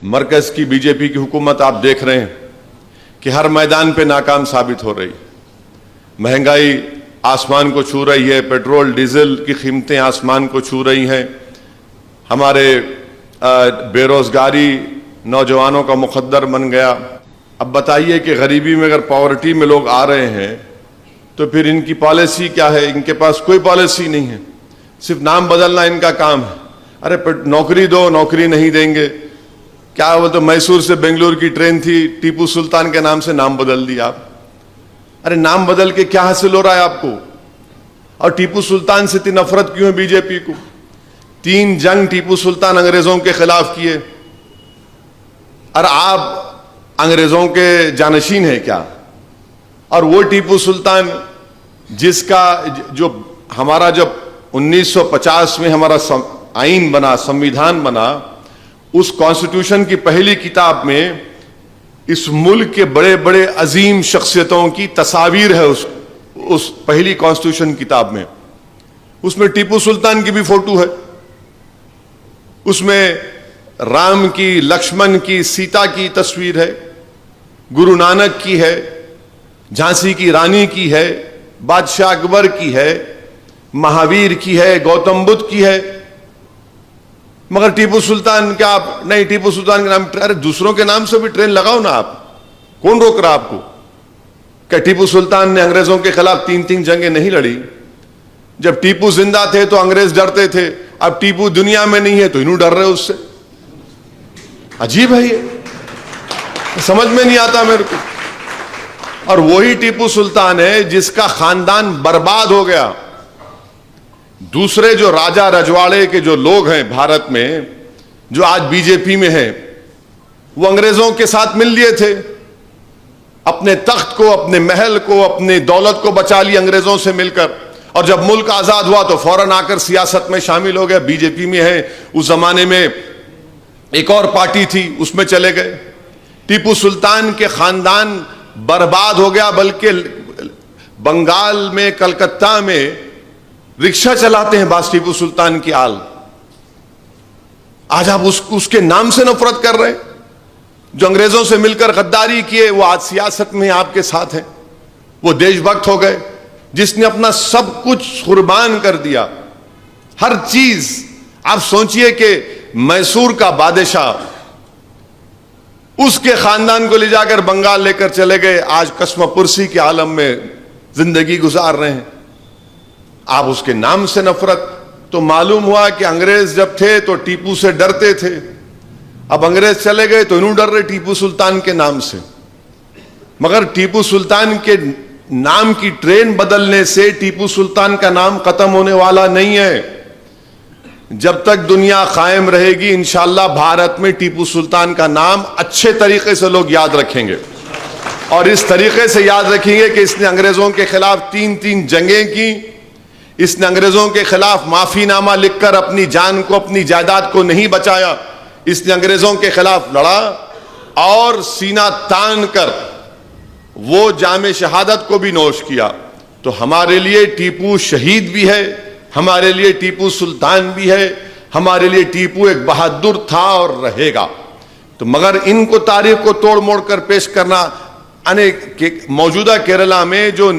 मरकज की बीजेपी की हुकूमत आप देख रहे हैं कि हर मैदान पे नाकाम साबित हो रही। महंगाई आसमान को छू रही है, पेट्रोल डीजल की कीमतें आसमान को छू रही हैं, हमारे बेरोजगारी नौजवानों का मुकद्दर बन गया। अब बताइए कि गरीबी में अगर पॉवर्टी में लोग आ रहे हैं तो फिर इनकी पॉलिसी क्या है? इनके पास कोई पॉलिसी नहीं है, सिर्फ नाम बदलना इनका काम है। अरे नौकरी दो, नौकरी नहीं देंगे। क्या वो तो मैसूर से बेंगलुरु की ट्रेन थी, टीपू सुल्तान के नाम से नाम बदल दिया आप। अरे नाम बदल के क्या हासिल हो रहा है आपको? और टीपू सुल्तान से इतनी नफरत क्यों है बीजेपी को? 3 जंग टीपू सुल्तान अंग्रेजों के खिलाफ किए, और आप अंग्रेजों के जानशीन है क्या? और वो टीपू सुल्तान जिसका जो हमारा जब 1950 में हमारा आईन बना, संविधान बना, उस कॉन्स्टिट्यूशन की पहली किताब में इस मुल्क के बड़े बड़े अजीम शख्सियतों की तस्वीर है। उस पहली कॉन्स्टिट्यूशन किताब में उसमें टीपू सुल्तान की भी फोटो है, उसमें राम की, लक्ष्मण की, सीता की तस्वीर है, गुरु नानक की है, झांसी की रानी की है, बादशाह अकबर की है, महावीर की है, गौतम बुद्ध की है। मगर टीपू सुल्तान क्या आप नहीं? टीपू सुल्तान के नाम, अरे दूसरों के नाम से भी ट्रेन लगाओ ना आप, कौन रोक रहा आपको? क्या टीपू सुल्तान ने अंग्रेजों के खिलाफ 3 जंगें नहीं लड़ी? जब टीपू जिंदा थे तो अंग्रेज डरते थे, अब टीपू दुनिया में नहीं है तो इन्हों डर रहे हो उससे। अजीब है ये, समझ में नहीं आता मेरे को। और वही टीपू सुल्तान है जिसका खानदान बर्बाद हो गया। दूसरे जो राजा रजवाड़े के जो लोग हैं भारत में, जो आज बीजेपी में हैं, वो अंग्रेजों के साथ मिल लिए थे, अपने तख्त को, अपने महल को, अपने दौलत को बचा ली अंग्रेजों से मिलकर। और जब मुल्क आजाद हुआ तो फौरन आकर सियासत में शामिल हो गए, बीजेपी में है। उस जमाने में एक और पार्टी थी, उसमें चले गए। टीपू सुल्तान के खानदान बर्बाद हो गया, बल्कि बंगाल में, कलकत्ता में रिक्शा चलाते हैं बास टीपू सुल्तान की आल। आज आप उसके नाम से नफरत कर रहे हैं। जो अंग्रेजों से मिलकर गद्दारी किए वो आज सियासत में आपके साथ हैं। वो देशभक्त हो गए, जिसने अपना सब कुछ कुर्बान कर दिया, हर चीज। आप सोचिए कि मैसूर का बादशाह, उसके खानदान को ले जाकर बंगाल लेकर चले गए, आज कस्मपुरसी के आलम में जिंदगी गुजार रहे हैं। आप उसके नाम से नफरत। तो मालूम हुआ कि अंग्रेज जब थे तो टीपू से डरते थे, अब अंग्रेज चले गए तो इन्हों डर रहे टीपू सुल्तान के नाम से। मगर टीपू सुल्तान के नाम की ट्रेन बदलने से टीपू सुल्तान का नाम खत्म होने वाला नहीं है। जब तक दुनिया कायम रहेगी, इंशाअल्लाह भारत में टीपू सुल्तान का नाम अच्छे तरीके से लोग याद रखेंगे, और इस तरीके से याद रखेंगे कि इसने अंग्रेजों के खिलाफ 3 जंगें की, इसने अंग्रेजों के खिलाफ माफीनामा लिखकर अपनी जान को, अपनी जायदाद को नहीं बचाया, इसने अंग्रेजों के खिलाफ लड़ा और सीना तान कर वो जामे शहादत को भी नोश किया। तो हमारे लिए टीपू शहीद भी है, हमारे लिए टीपू सुल्तान भी है, हमारे लिए टीपू एक बहादुर था और रहेगा। तो मगर इनको तारीख को तोड़ मोड़ कर पेश करना, मौजूदा केरला में जो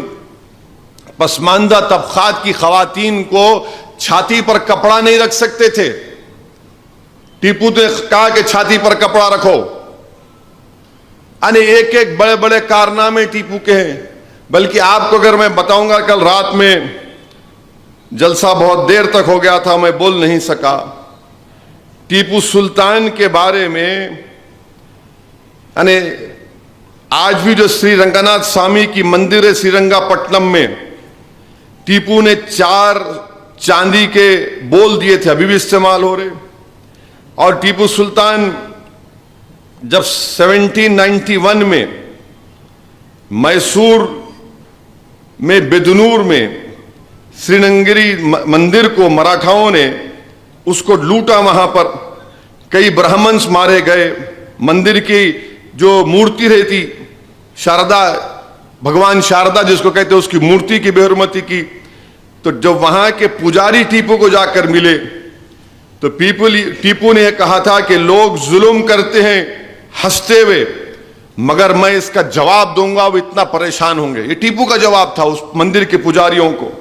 पसमानदा तबकात की खवातीन को छाती पर कपड़ा नहीं रख सकते थे, टीपू ने कहा कि छाती पर कपड़ा रखो। एक एक बड़े बड़े कारनामे टीपू के हैं। बल्कि आपको अगर मैं बताऊंगा, कल रात में जलसा बहुत देर तक हो गया था, मैं बोल नहीं सका। टीपू सुल्तान के बारे में आज भी जो श्री रंगनाथ स्वामी की मंदिर है श्रीरंगापट्टनम में, टीपू ने 4 चांदी के बोल दिए थे, अभी भी इस्तेमाल हो रहे। और टीपू सुल्तान जब 1791 में मैसूर में बिदनूर में श्रीरंगगिरी मंदिर को मराठाओं ने उसको लूटा, वहां पर कई ब्राह्मण्स मारे गए। मंदिर की जो मूर्ति रहती शारदा, भगवान शारदा जिसको कहते हैं, उसकी मूर्ति की बेहरमती की। तो जब वहां के पुजारी टीपू को जाकर मिले तो टीपू ने कहा था कि लोग जुल्म करते हैं हंसते हुए, मगर मैं इसका जवाब दूंगा वो इतना परेशान होंगे। ये टीपू का जवाब था उस मंदिर के पुजारियों को।